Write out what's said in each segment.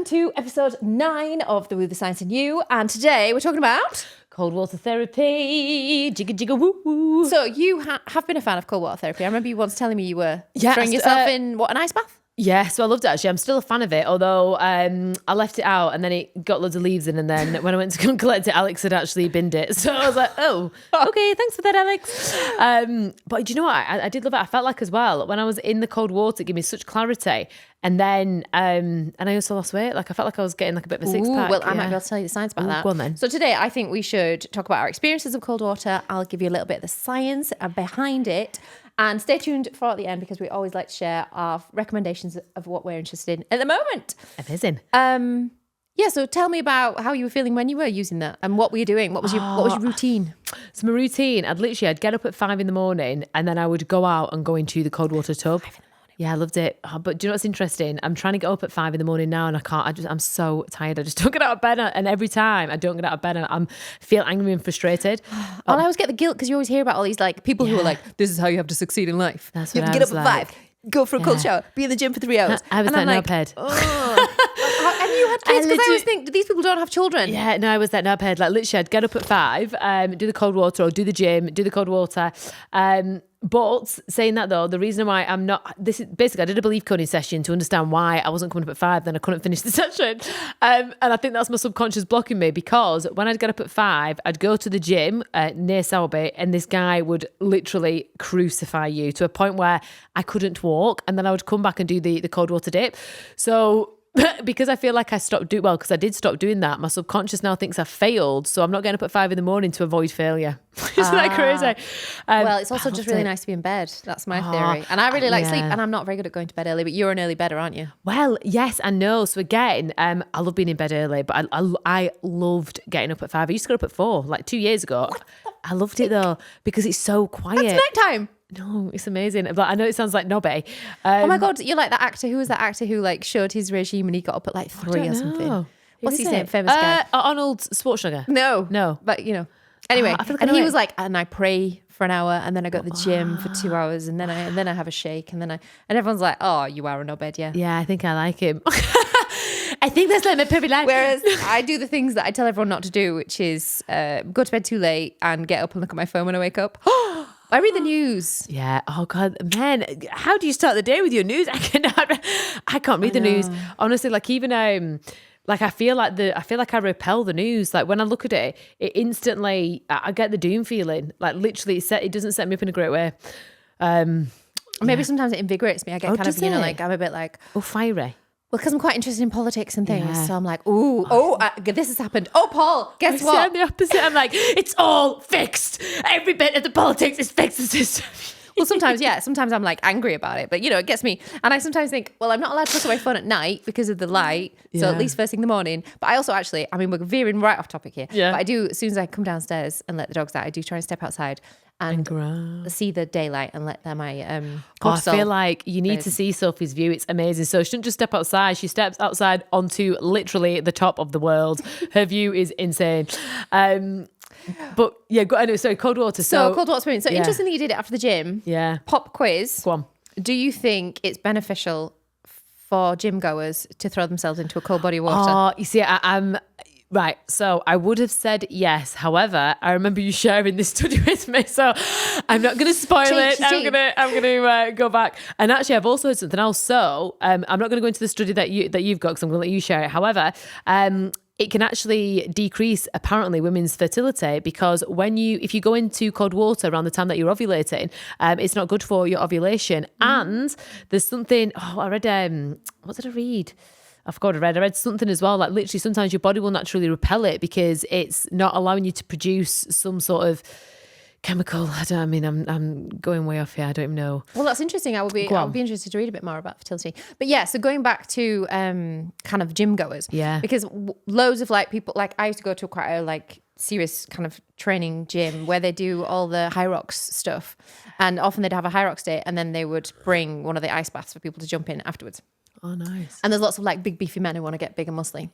welcome to episode 9 of the Woo, the Science and You. And today we're talking about cold water therapy. Jigga jigga woo woo. So you have been a fan of cold water therapy. I remember you once telling me you were throwing yourself in an ice bath? Yeah, so I loved it actually. I'm still a fan of it, although I left it out and then it got loads of leaves in, and then when I went to come collect it, Alex had actually binned it. So I was like, oh, okay, thanks for that, Alex. But do you know what? I did love it. I felt like as well, when I was in the cold water, it gave me such clarity. And then, and I also lost weight. Like I felt like I was getting like a bit of a six pack. Well, I might be able to tell you the science about that. Go on then. So today I think we should talk about our experiences of cold water. I'll give you a little bit of the science behind it. And stay tuned for at the end because we always like to share our recommendations of what we're interested in at the moment. Amazing. Yeah, so tell me about how you were feeling when you were using that and what were you doing? What was your routine? So my routine, I'd get up at 5 a.m. and then I would go out and go into the cold water tub. 5 a.m. Yeah, I loved it. But do you know what's interesting? I'm trying to get up at 5 a.m. now and I can't. I'm so tired. I just don't get out of bed. And every time I don't get out of bed, I feel angry and frustrated. I always get the guilt because you always hear about all these like people who are like, this is how you have to succeed in life. That's you what have to get up at 5, go for a cold shower, be in the gym for 3 hours. I was that knobhead. And you had kids? Because I always think these people don't have children. Yeah, no, I was that knobhead. Like literally I'd get up at 5, do the cold water or do the gym, do the cold water. But saying that though, the reason why I'm not, this is basically I did a belief coding session to understand why I wasn't coming up at 5, then I couldn't finish the session. And I think that's my subconscious blocking me, because when I'd get up at 5, I'd go to the gym near Sowerby and this guy would literally crucify you to a point where I couldn't walk, and then I would come back and do the cold water dip. So because I feel like I stopped doing, well, because I did stop doing that, my subconscious now thinks I've failed. So I'm not getting up at 5 a.m. to avoid failure. Isn't that crazy? Well, it's also just really nice to be in bed. That's my theory. And I really like sleep, and I'm not very good at going to bed early, but you're an early bedder, aren't you? Well, yes and no. So again, I love being in bed early, but I loved getting up at 5. I used to get up at 4, like 2 years ago. I loved it though, because it's so quiet. It's nighttime. No, it's amazing. But I know it sounds like knobby. Oh my God, you're like that actor. Who was that actor who like showed his regime and he got up at like 3 or something? What's his name? Famous guy. Arnold Schwarzenegger. No. But you know. Anyway, and he was like, and I pray for an hour, and then I go to the gym for 2 hours, and then I have a shake, and everyone's like, oh, you are a knobhead, yeah. Yeah, I think I like him. I think that's like my perfect life. Whereas I do the things that I tell everyone not to do, which is go to bed too late and get up and look at my phone when I wake up. I read the news. Yeah. Oh God, man. How do you start the day with your news? I can't read the news. Honestly, like even like I feel like I repel the news. Like when I look at it, it instantly I get the doom feeling. Like literally, it doesn't set me up in a great way. Maybe sometimes it invigorates me. I get kind of like I'm a bit like fiery. Well, because I'm quite interested in politics and things. Yeah. So I'm like, this has happened. Oh, Paul, guess what? I'm the opposite. I'm like, it's all fixed. Every bit of the politics is fixed. The system. Well, sometimes I'm like angry about it, but you know, it gets me. And I sometimes think, well, I'm not allowed to look at my phone at night because of the light. So at least first thing in the morning. But I also actually, we're veering right off topic here. Yeah. But I do, as soon as I come downstairs and let the dogs out, I do try and step outside and see the daylight and let them I feel like you need to see Sophie's view. It's amazing. So she doesn't just step outside, she steps outside onto literally the top of the world. Her view is insane. But yeah, sorry, cold water. So cold water swimming. So interesting that you did it after the gym. Yeah. Pop quiz. Go on. Do you think it's beneficial for gym goers to throw themselves into a cold body of water? Oh, you see, I'm right. So I would have said yes. However, I remember you sharing this study with me, so I'm not going to spoil it. I'm going to go back. And actually, I've also heard something else. So I'm not going to go into the study that you've got, because I'm going to let you share it. However, it can actually decrease apparently women's fertility, because if you go into cold water around the time that you're ovulating, it's not good for your ovulation. And there's something, I read, what did I read? I forgot I read something as well, like literally sometimes your body will naturally repel it because it's not allowing you to produce some sort of chemical. I'm going way off here. I don't even know. Well, that's interesting. I would be interested to read a bit more about fertility. But yeah, so going back to kind of gym goers. Yeah. Because loads of like people, like I used to go to quite a like serious kind of training gym where they do all the high rocks stuff. And often they'd have a high rocks day and then they would bring one of the ice baths for people to jump in afterwards. Oh, nice. And there's lots of like big beefy men who want to get big and muscly.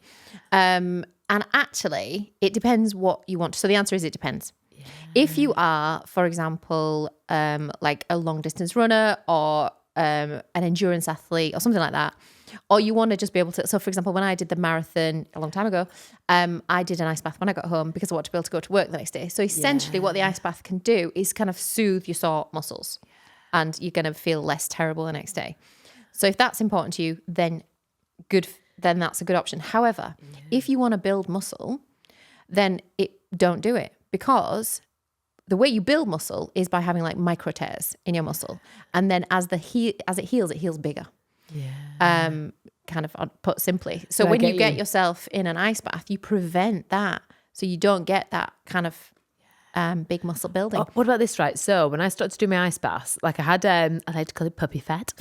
And actually it depends what you want. So the answer is it depends. Yeah. If you are, for example, like a long distance runner or an endurance athlete or something like that, or you want to just be able to. So, for example, when I did the marathon a long time ago, I did an ice bath when I got home because I wanted to be able to go to work the next day. So essentially what the ice bath can do is kind of soothe your sore muscles and you're going to feel less terrible the next day. So if that's important to you, then that's a good option. However, if you want to build muscle, then don't do it, because the way you build muscle is by having like micro tears in your muscle. And then as it heals bigger. Yeah. Kind of put simply. So when you get yourself in an ice bath, you prevent that. So you don't get that kind of big muscle building. Oh, what about this, right? So when I started to do my ice baths, like I like to call it puppy fat.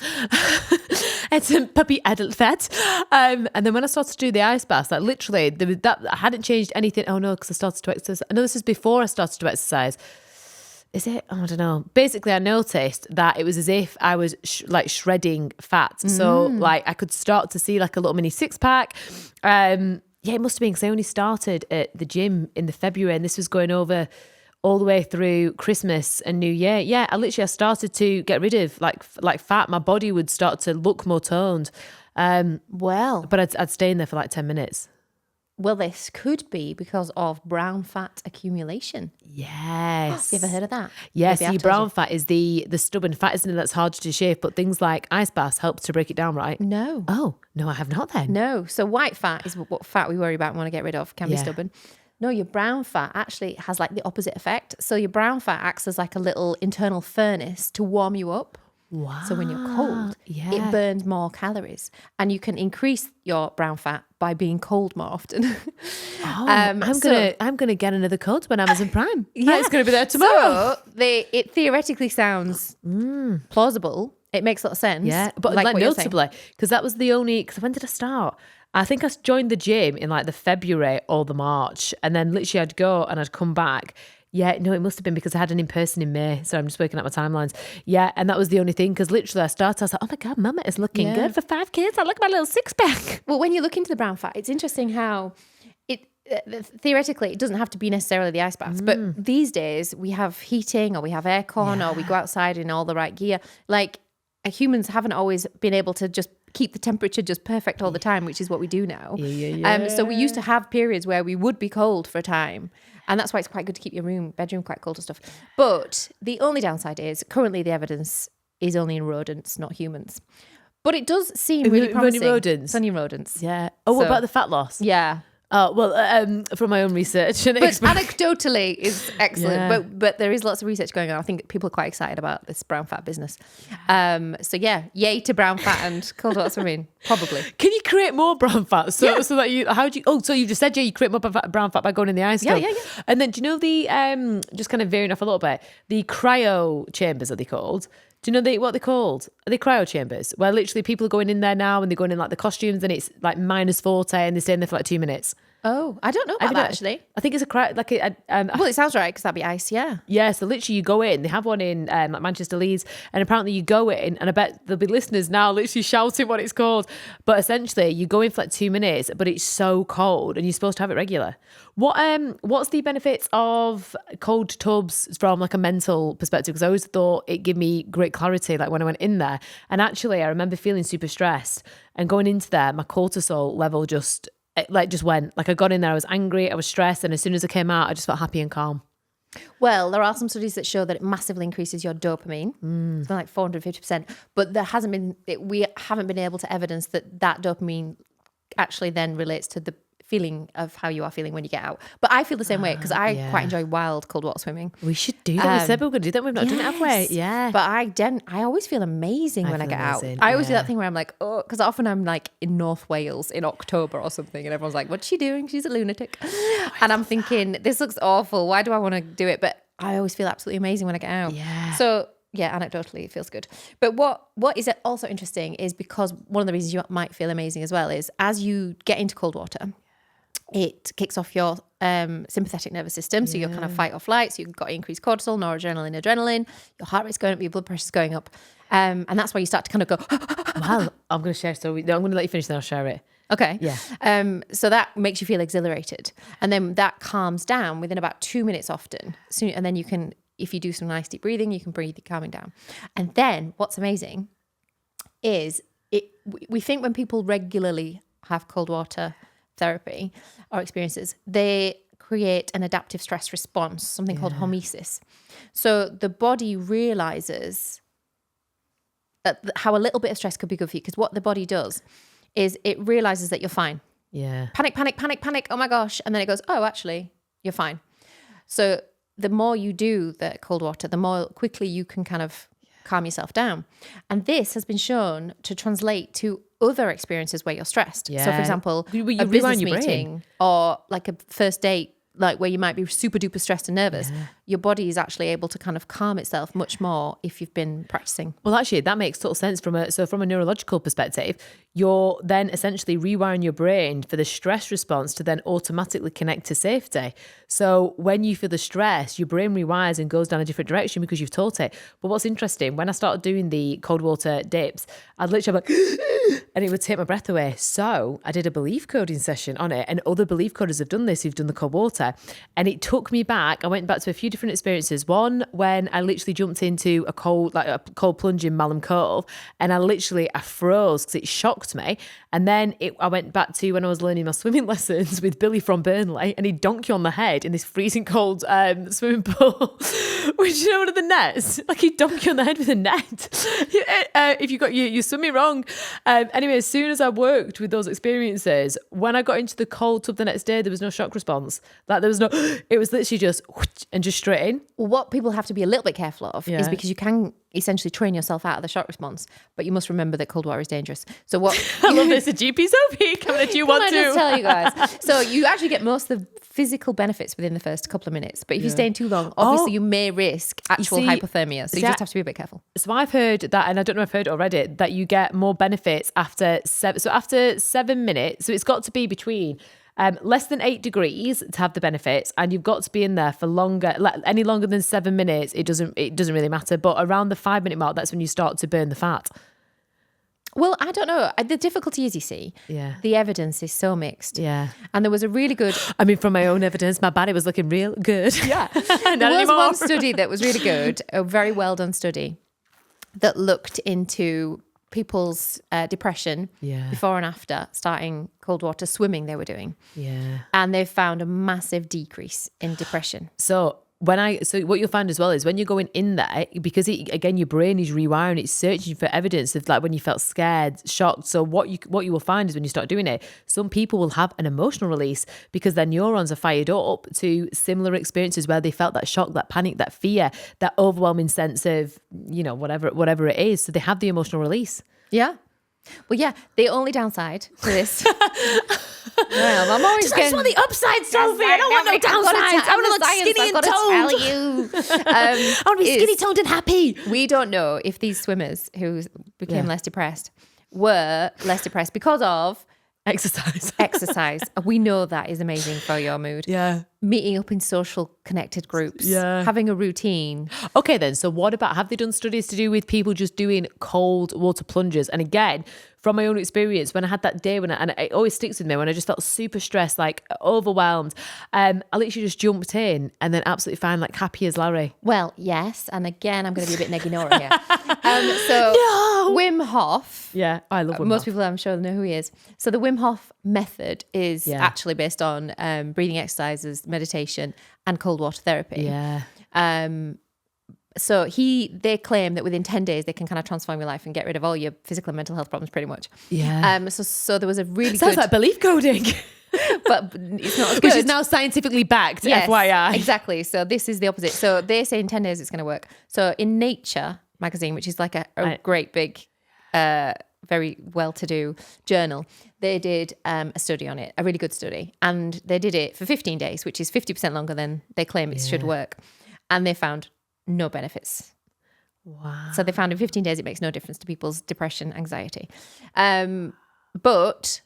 It's a puppy adult fat. And then when I started to do the ice baths, like literally I hadn't changed anything. Oh no, because I started to exercise. I know this is before I started to exercise. Is it? Oh, I don't know. Basically, I noticed that it was as if I was like shredding fat. So like I could start to see like a little mini six pack. It must have been because I only started at the gym in the February, and this was going over all the way through Christmas and New Year. Yeah, I started to get rid of like fat. My body would start to look more toned. But I'd stay in there for like 10 minutes. Well, this could be because of brown fat accumulation. Yes. You ever heard of that? Yes, brown fat is the stubborn fat, isn't it? That's harder to shave, but things like ice baths help to break it down, right? No. Oh, no, I have not then. No. So white fat is what fat we worry about and want to get rid of, can be stubborn. No, your brown fat actually has like the opposite effect. So your brown fat acts as like a little internal furnace to warm you up. Wow. So when you're cold, it burns more calories, and you can increase your brown fat by being cold more often. I'm gonna get another coat when Amazon Prime. Yeah, it's gonna be there tomorrow. So it theoretically sounds plausible. It makes a lot of sense. Yeah, but like notably, because that was the only. Because when did I start? I think I joined the gym in like the February or the March, and then literally I'd go and I'd come back. Yeah, no, it must have been because I had an in-person in May. So I'm just working out my timelines. Yeah, and that was the only thing, because literally I started, I was like, oh my God, Mama is looking good for 5 kids. I look at my little six-pack. Well, when you look into the brown fat, it's interesting how theoretically it doesn't have to be necessarily the ice baths, but these days we have heating or we have aircon or we go outside in all the right gear. Like humans haven't always been able to just keep the temperature just perfect all the time, which is what we do now. So we used to have periods where we would be cold for a time. And that's why it's quite good to keep your bedroom quite cold and stuff. But the only downside is currently the evidence is only in rodents, not humans. But it does seem really promising. Only rodents? It's only rodents. Yeah. Oh, what about the fat loss? Yeah. Oh, well, from my own research and experience. Anecdotally is excellent, but there is lots of research going on. I think people are quite excited about this brown fat business. So yay to brown fat and cold water swimming, probably. Can you create more brown fat? So that so you just said, you create more brown fat by going in the ice tub. Yeah. And then do you know the, just kind of veering off a little bit, the cryo chambers, are they called? Do you know what they're called? Are they cryo chambers? Where literally people are going in there now and they're going in like the costumes and it's like -40 and they're staying there for like 2 minutes. Oh, I don't know about that actually. I think it's a cryo, like well, it sounds right because that'd be ice, yeah. Yeah, so literally you go in, they have one in like Manchester, Leeds, and apparently you go in, and I bet there'll be listeners now literally shouting what it's called. But essentially you go in for like 2 minutes, but it's so cold and you're supposed to have it regular. What's the benefits of cold tubs from like a mental perspective? Because I always thought it gave me great clarity, like when I went in there. And actually I remember feeling super stressed and going into there, my cortisol level just went. Like I got in there, I was angry, I was stressed, and as soon as I came out, I just felt happy and calm. Well, there are some studies that show that it massively increases your dopamine. It's been like 450%, but we haven't been able to evidence that dopamine actually then relates to the feeling of how you are feeling when you get out. But I feel the same way because I quite enjoy wild cold water swimming. We should do that. We said we were going to do that. We've not done it, have we? Yeah. But I always feel amazing when I get out. I always do that thing where I'm like, oh, because often I'm like in North Wales in October or something and everyone's like, what's she doing? She's a lunatic. And I'm thinking, this looks awful. Why do I want to do it? But I always feel absolutely amazing when I get out. Yeah. So yeah, anecdotally, it feels good. But what is also interesting is because one of the reasons you might feel amazing as well is as you get into cold water, it kicks off your sympathetic nervous system. So you're kind of fight or flight. So you've got increased cortisol, noradrenaline, adrenaline. Your heart rate's going up, your blood pressure's going up. And that's why you start to kind of go, wow, I'm going to share. I'm going to let you finish, then I'll share it. Okay. Yeah. So that makes you feel exhilarated. And then that calms down within about 2 minutes often. So, and then you can, if you do some nice deep breathing, you can breathe calming down. And then what's amazing is we think when people regularly have cold water therapy or experiences, they create an adaptive stress response, something called hormesis. So the body realizes how a little bit of stress could be good for you, because what the body does is it realizes that you're fine. Yeah. Panic, panic, panic, panic. Oh my gosh. And then it goes, oh, actually, you're fine. So the more you do the cold water, the more quickly you can kind of calm yourself down. And this has been shown to translate to other experiences where you're stressed. Yeah. So for example, You a rewind business your brain. meeting or like a first date, like where you might be super duper stressed and nervous, your body is actually able to kind of calm itself much more if you've been practicing. Well, actually, that makes total sense from a neurological perspective. You're then essentially rewiring your brain for the stress response to then automatically connect to safety. So when you feel the stress, your brain rewires and goes down a different direction because you've taught it. But what's interesting, when I started doing the cold water dips, I'd literally be like, and it would take my breath away. So I did a belief coding session on it, and other belief coders have done this, who've done the cold water. And it took me back. I went back to a few different experiences. One, when I literally jumped into a cold plunge in Malham Cove, and I froze because it shocked me. And then I went back to when I was learning my swimming lessons with Billy from Burnley, and he'd donk you on the head in this freezing cold swimming pool, which, you know, one of the nets, like he'd donk you on the head with a net if you got you're swimming wrong. Anyway, as soon as I worked with those experiences, when I got into the cold tub the next day, there was no shock response. Like there was no, it was literally just and just straight in. What people have to be a little bit careful of is because you can essentially train yourself out of the shock response, but you must remember that cold water is dangerous. So what I love this, a GP Sophie coming at you. Want to just tell you guys? So you actually get most of the physical benefits within the first couple of minutes, but if you stay in too long, obviously you may risk actual hypothermia. So you just have to be a bit careful. So I've heard that, and I don't know if I've heard it already, that you get more benefits after 7 minutes. So it's got to be between less than 8 degrees to have the benefits, and you've got to be in there for longer. Any longer than 7 minutes, it doesn't really matter. But around the 5 minute mark, that's when you start to burn the fat. Well, I don't know. The difficulty is, you see, the evidence is so mixed. Yeah. And there was a really good... I mean, from my own evidence, my body was looking real good. Yeah. There was one study that was really good, a very well done study, that looked into people's depression before and after starting cold water swimming they were doing. Yeah. And they found a massive decrease in depression. So what you'll find as well is when you're going in there, because your brain is rewiring, it's searching for evidence of like when you felt scared, shocked. So what you will find is when you start doing it, some people will have an emotional release because their neurons are fired up to similar experiences where they felt that shock, that panic, that fear, that overwhelming sense of, you know, whatever it is. So they have the emotional release. Yeah. Well, yeah, the only downside to this... Well, I'm always I just want the upside, Sophie. I don't want no downsides. I want to look skinny and toned. I want to be skinny, toned and happy. We don't know if these swimmers who became less depressed were less depressed because of exercise. We know that is amazing for your mood. Yeah. Meeting up in social connected groups. Yeah. Having a routine. Okay then, so what about, have they done studies to do with people just doing cold water plunges? And again, from my own experience, when I had that day and it always sticks with me, when I just felt super stressed, like overwhelmed, I literally just jumped in and then absolutely fine, like happy as Larry. Well, yes. And again, I'm going to be a bit neginora here. Wim Hof. Yeah, I love Wim Hof. Most people, I'm sure, know who he is. So the Wim Hof method is actually based on breathing exercises, meditation, and cold water therapy. Yeah. So they claim that within 10 days they can kind of transform your life and get rid of all your physical and mental health problems pretty much. Yeah. So there was a really Sounds like belief coding. But it's not as good. Which is now scientifically backed, yes, FYI. Exactly. So this is the opposite. So they say in 10 days it's going to work. So in Nature magazine, which is like a great big, very well-to-do journal, they did a study on it, a really good study. And they did it for 15 days, which is 50% longer than they claim it should work. And they found no benefits. Wow. So they found in 15 days it makes no difference to people's depression, anxiety. But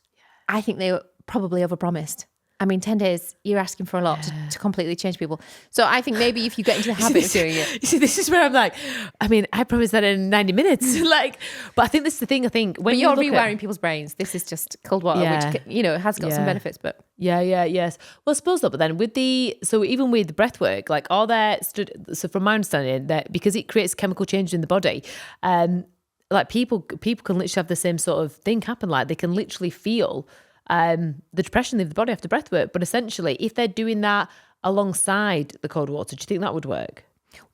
I think they probably overpromised. I mean, 10 days, you're asking for a lot to completely change people. So I think maybe if you get into the habit of doing it. You see, this is where I'm like, I mean, I promised that in 90 minutes. But I think this is the thing, when you're rewiring people's brains, this is just cold water, which, you know, has got some benefits, but. Yes. Well, I suppose though, but then even with the breath work, like all that, so from my understanding, that because it creates chemical change in the body, like people can literally have the same sort of thing happen. Like they can literally feel the depression leave the body after breath work. But essentially, if they're doing that alongside the cold water, do you think that would work?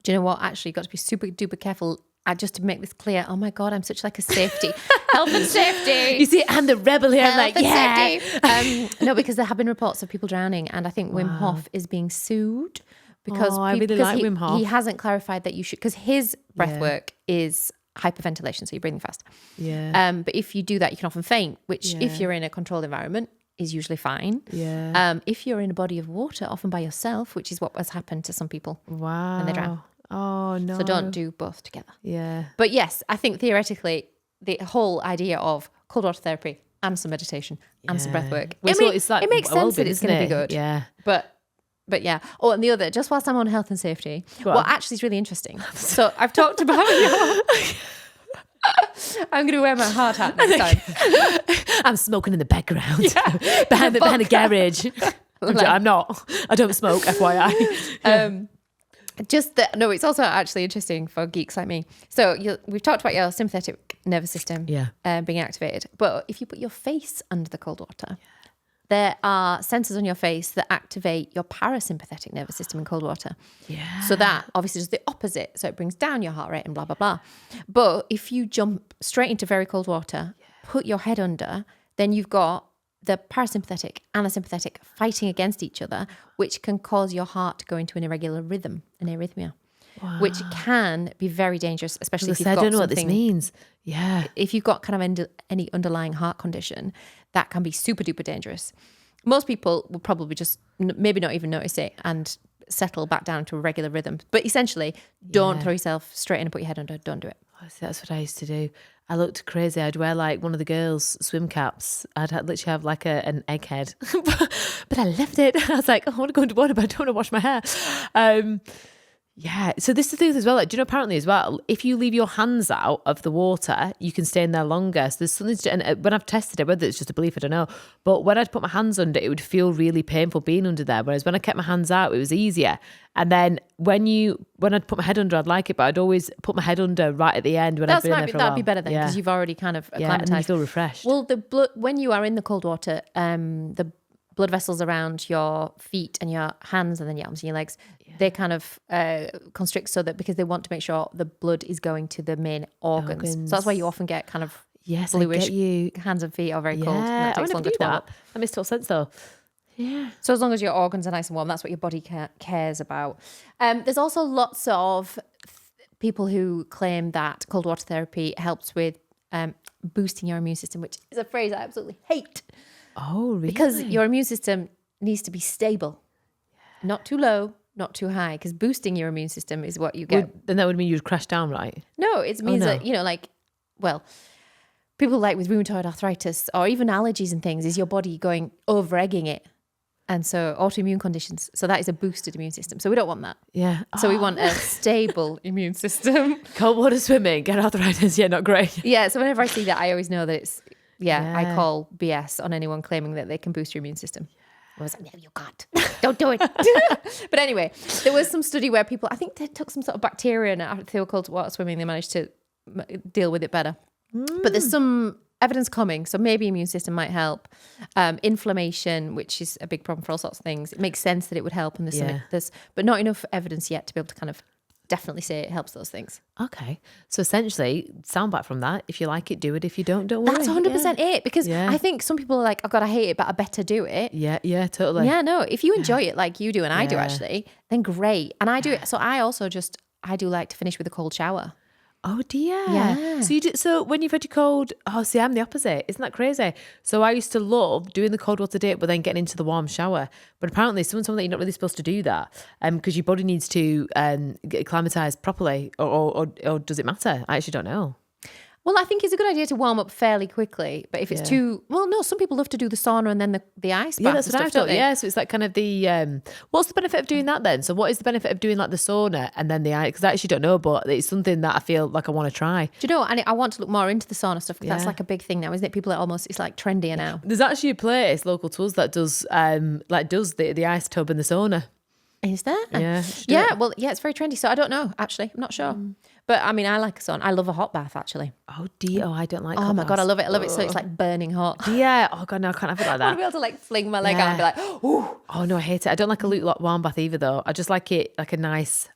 Do you know what? Actually, you've got to be super duper careful. Just to make this clear, oh my God, I'm such like a safety. Health and safety. You see, I'm the rebel here. I'm like, yeah. No, because there have been reports of people drowning, and I think Wim Hof is being sued because I really like Wim Hof. He hasn't clarified that you should, because his breath work is hyperventilation, so you're breathing fast. Yeah. But if you do that, you can often faint, which if you're in a controlled environment is usually fine. Yeah. If you're in a body of water, often by yourself, which is what has happened to some people when they drown. Oh no. So don't do both together. Yeah. But yes, I think theoretically the whole idea of cold water therapy and some meditation and some breath work. Well, it makes sense that it's going to be good. Yeah. But yeah. Oh, and the other, just whilst I'm on health and safety, what actually is really interesting. So I've talked about I'm going to wear my hard hat next time. I'm smoking in the background behind the garage. I'm not. I don't smoke, FYI. No, it's also actually interesting for geeks like me. So we've talked about your sympathetic nervous system being activated. But if you put your face under the cold water, there are sensors on your face that activate your parasympathetic nervous system in cold water. Yeah. So that obviously does the opposite. So it brings down your heart rate and blah, blah, blah. But if you jump straight into very cold water, put your head under, then you've got the parasympathetic and the sympathetic fighting against each other, which can cause your heart to go into an irregular rhythm, an arrhythmia, which can be very dangerous, especially if you've got I don't know what this means. Yeah. If you've got kind of any underlying heart condition, that can be super duper dangerous. Most people will probably just maybe not even notice it and settle back down to a regular rhythm. But essentially, don't throw yourself straight in and put your head under. Don't do it. Oh, see, that's what I used to do. I looked crazy. I'd wear like one of the girls' swim caps. Literally have like an egghead. But I loved it. I was like, oh, I want to go into water, but I don't want to wash my hair. Yeah. So this is the thing as well. Like, do you know, apparently as well, if you leave your hands out of the water, you can stay in there longer. So there's something to, and when I've tested it, whether it's just a belief, I don't know. But when I'd put my hands under, it would feel really painful being under there. Whereas when I kept my hands out, it was easier. And then when I'd put my head under, I'd like it, but I'd always put my head under right at the end when I'd been in there for a while. That'd be better then, because you've already kind of acclimatized. And you feel refreshed. Well, the blood, when you are in the cold water, the blood vessels around your feet and your hands and then your arms and your legs, they kind of constrict so that, because they want to make sure the blood is going to the main organs. So that's why you often get kind of bluish hands and feet are very cold. And that takes longer to warm up. That makes total sense though. Yeah. So as long as your organs are nice and warm, that's what your body cares about. There's also lots of people who claim that cold water therapy helps with boosting your immune system, which is a phrase I absolutely hate. Oh, really? Because your immune system needs to be stable, not too low, not too high, because boosting your immune system is what you get. Then that would mean you'd crash down, right? No, it means that, people like with rheumatoid arthritis or even allergies and things, is your body going over-egging it. And so autoimmune conditions. So that is a boosted immune system. So we don't want that. Yeah. So we want a stable immune system. Cold water swimming, get arthritis. Yeah, not great. Yeah. So whenever I see that, I always know that it's, I call BS on anyone claiming that they can boost your immune system. I was like, no, you can't. Don't do it. But anyway, there was some study where people, I think they took some sort of bacteria and after they were cold water swimming, they managed to deal with it better. But there's some evidence coming, so maybe immune system might help. Inflammation, which is a big problem for all sorts of things, it makes sense that it would help, and there's but not enough evidence yet to be able to kind of definitely say it helps those things. Okay, so essentially, sound back from that: if you like it, do it. If you don't worry. That's 100% it, because I think some people are like, oh God, I hate it, but I better do it. Yeah, totally. Yeah, no, if you enjoy it like you do and I do actually, then great. And I do it. So I also I do like to finish with a cold shower. Oh dear. Yeah. So so when you've had your cold, see, I'm the opposite. Isn't that crazy? So I used to love doing the cold water dip, but then getting into the warm shower. But apparently someone told me that you're not really supposed to do that, because your body needs to get acclimatized properly, or does it matter? I actually don't know. Well, I think it's a good idea to warm up fairly quickly, but if it's too, no, some people love to do the sauna and then the ice bath. Yeah, that's what I thought. Yeah, so it's like kind of the, what's the benefit of doing that then? So what is the benefit of doing like the sauna and then the ice? Because I actually don't know, but it's something that I feel like I want to try. Do you know, and I want to look more into the sauna stuff, because that's like a big thing now, isn't it? People are almost, it's like trendier now. There's actually a place local to us that does the ice tub and the sauna. Is there? Yeah. Yeah. Well, yeah, it's very trendy. So I don't know, actually. I'm not sure. But I mean, I like a sauna. I love a hot bath, actually. Oh, dear. Oh, I don't like Oh, my God, I love it. I love it. So it's like burning hot. Yeah. Oh, God, no, I can't have it like I want to that. be able to like fling my leg out and be like, ooh. Oh, no, I hate it. I don't like a lukewarm bath either, though. I just like it like a nice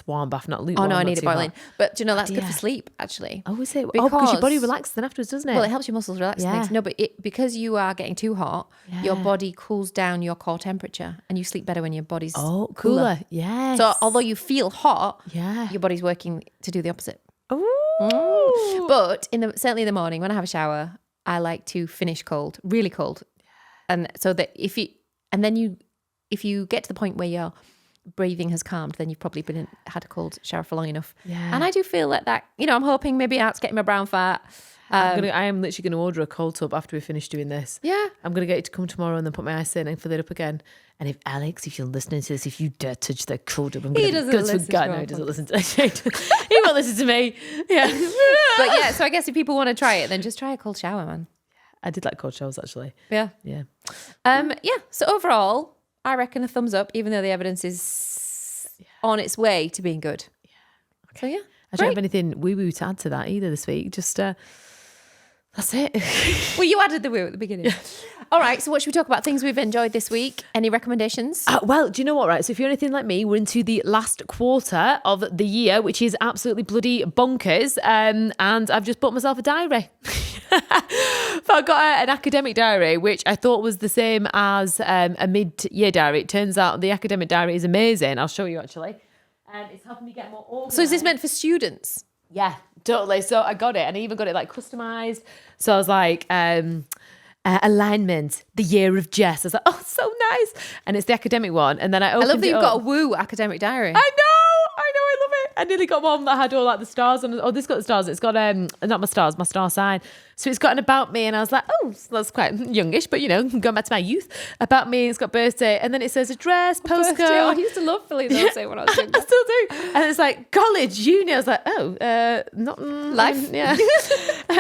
warm bath, not lukewarm. Oh, no, I need it boiling. Hot. But do you know, that's good for sleep, actually. Oh, is it? Because your body relaxes then afterwards, doesn't it? Well, it helps your muscles relax and things. No, but because you are getting too hot, your body cools down your core temperature and you sleep better when your body's cooler. Yes. So although you feel hot, your body's working to do the opposite. Ooh. But certainly in the morning when I have a shower, I like to finish cold, really cold. And so that if you get to the point where your breathing has calmed, then you've probably had a cold shower for long enough. Yeah. And I do feel that, I'm hoping maybe it's getting my brown fat. I am literally going to order a cold tub after we finish doing this. Yeah. I'm going to get it to come tomorrow and then put my ice in and fill it up again. And if you're listening to this, if you dare touch the cold tub, I'm going to... He doesn't listen to He won't listen to me. Yeah. But yeah, so I guess if people want to try it, then just try a cold shower, man. I did like cold showers, actually. Yeah. Yeah. So overall, I reckon a thumbs up, even though the evidence is on its way to being good. Yeah. Okay. So yeah. I don't have anything woo-woo to add to that either this week. Just... that's it. Well, you added the woo at the beginning. Yeah. All right. So what should we talk about? Things we've enjoyed this week. Any recommendations? Well, do you know what, right? So if you're anything like me, we're into the last quarter of the year, which is absolutely bloody bonkers. And I've just bought myself a diary. But I got an academic diary, which I thought was the same as a mid-year diary. It turns out the academic diary is amazing. I'll show you, actually. It's helping me get more organised. So is this meant for students? Yeah, totally. So I got it, and I even got it like customized. So I was like, alignment, the year of Jess. I was like, oh, so nice. And it's the academic one. And then I love that you've got a woo academic diary. I know, I love it. I nearly got one that had all like the stars on. Oh, this got the stars. It's got not my stars, my star sign. So it's got an about me, and I was like, oh, that's quite youngish, but going back to my youth. About me, it's got birthday, and then it says address, postcode. I used to love filling those in when I was younger. I still do. And it's like college, uni. I was like, not life. Yeah.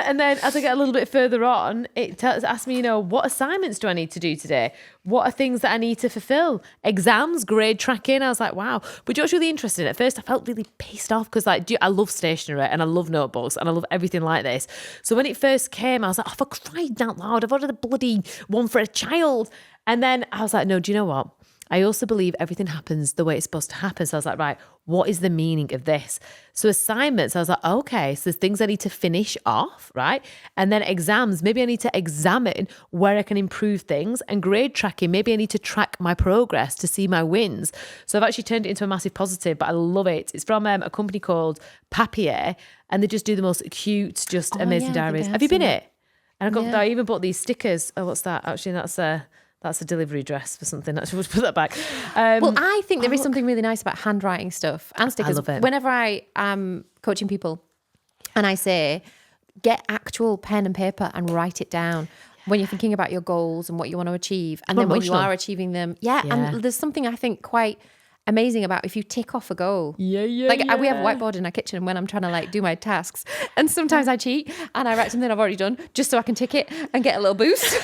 And then as I get a little bit further on, it asks me, what assignments do I need to do today? What are things that I need to fulfill? Exams, grade tracking. I was like, wow. But you know what's really interesting? At first, I felt really pissed off because I love stationery and I love notebooks and I love everything like this. So when it first came, I was like, oh, for crying out loud, I've ordered a bloody one for a child. And then I was like, no, do you know what? I also believe everything happens the way it's supposed to happen. So I was like, right, what is the meaning of this? So assignments, I was like, okay, so there's things I need to finish off, right? And then exams, maybe I need to examine where I can improve things. And grade tracking, maybe I need to track my progress to see my wins. So I've actually turned it into a massive positive, but I love it. It's from a company called Papier, and they just do the most cute, just amazing diaries. Have you been it? And I even bought these stickers. Oh, what's that? Actually, that's a delivery dress for something. Actually, we'll put that back. Well, I think there is something really nice about handwriting stuff and stickers. I love it. Whenever I am coaching people and I say, get actual pen and paper and write it down when you're thinking about your goals and what you want to achieve. And then when you are achieving them. Yeah. And there's something I think quite amazing about if you tick off a goal. Yeah. We have a whiteboard in our kitchen when I'm trying to do my tasks. And sometimes I cheat and I write something I've already done just so I can tick it and get a little boost.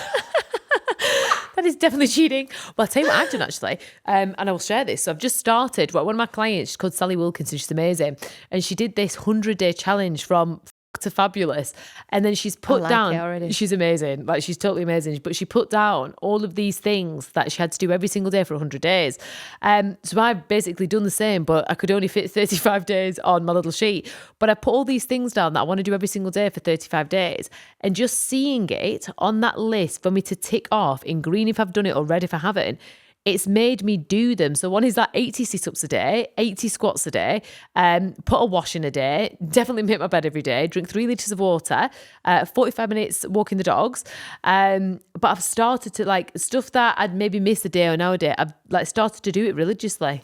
That is definitely cheating. Well, I'll tell you what I've done actually, and I will share this. So I've just started, one of my clients, she's called Sally Wilkinson, she's amazing, and she did this 100-day challenge from to fabulous, and then she's put down, she's amazing, she's totally amazing, but she put down all of these things that she had to do every single day for 100 days. So I've basically done the same, but I could only fit 35 days on my little sheet, but I put all these things down that I want to do every single day for 35 days, and just seeing it on that list for me to tick off in green if I've done it or red if I haven't, it's made me do them. So one is 80 sit-ups a day, 80 squats a day, put a wash in a day, definitely make my bed every day, drink 3 litres of water, 45 minutes walking the dogs. But I've started to stuff that I'd maybe miss a day or now a day, I've started to do it religiously.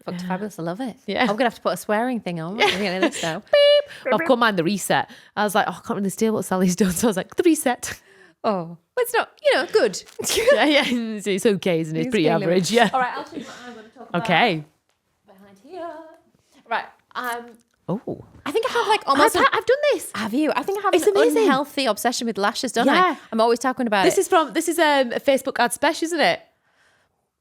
Fucked fabulous, I love it. Yeah. I'm going to have to put a swearing thing on. I'm going to this now. Beep. I've called mine the reset. I was like, I can't really steal what Sally's done. So I was like, the reset. Oh, well, it's not, good. yeah. It's okay, isn't it? It's pretty average, yeah. All right, I'll choose what I'm going to talk about. Okay. Behind here. Right. Oh. I think I have almost... I've done this. Have you? I think I have an unhealthy obsession with lashes, don't I? I'm always talking about it. This is a Facebook ad special, isn't it?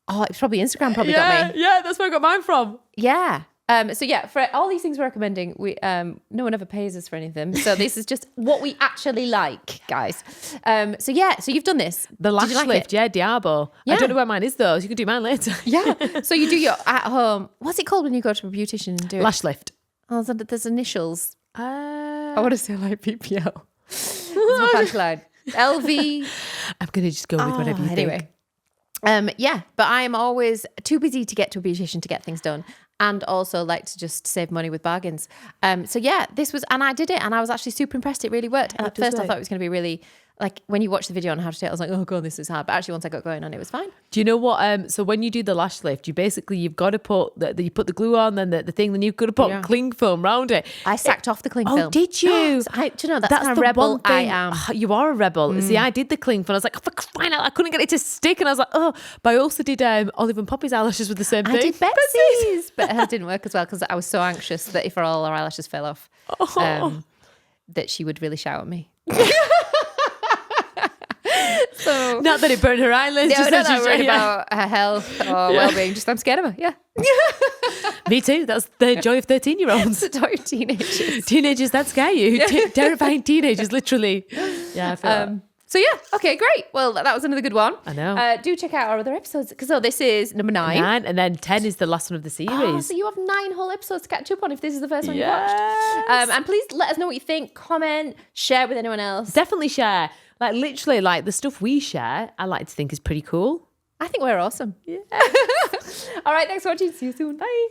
Oh, it's probably Instagram got me. Yeah, that's where I got mine from. Yeah. So yeah, for all these things we're recommending, we no one ever pays us for anything. So this is just what we actually like, guys. So you've done this. The lash like lift, Diabo. Yeah. I don't know where mine is though. So you can do mine later. Yeah. So you do your at home. What's it called when you go to a beautician and do it? Lash lift. Oh, so there's initials. I want to say like PPL. That's my punchline. LV. I'm gonna just go with whatever you think. Yeah, but I am always too busy to get to a beautician to get things done, and also like to just save money with bargains. So yeah, this was, and I did it, and I was actually super impressed. It really worked. And at first, I thought it was going to be really, like, when you watch the video on how to do it, I was like, oh god, this is hard. But actually, once I got going on, it was fine. Do you know what? So when you do the lash lift, you've got to put you put the glue on, then the thing, then you've got to put cling film around it. I sacked off the cling film. Oh, did you? Do you know that's kind of rebel I am. You are a rebel. See, I did the cling film. I was like, oh, for crying out, I couldn't get it to stick, and I was like, oh. But I also did Olive and Poppy's eyelashes with the same thing. I did Betsy's, but hers didn't work as well because I was so anxious that if all our eyelashes fell off, that she would really shout at me. So, not that it burned her eyelids. No, not that I'm worried about her health or well-being. Just I'm scared of her. Yeah. Me too. That's the joy of 13-year-olds. The joy of teenagers. Teenagers that scare you. Terrifying teenagers, literally. Yeah, I feel that. So yeah, okay, great. Well, that was another good one. I know. Do check out our other episodes because this is number 9. And then 10 is the last one of the series. Oh, so you have 9 whole episodes to catch up on if this is the first one you watched. And please let us know what you think. Comment, share with anyone else. Definitely share. Like literally, like the stuff we share, I like to think is pretty cool. I think we're awesome. Yeah. All right, thanks for watching. See you soon. Bye.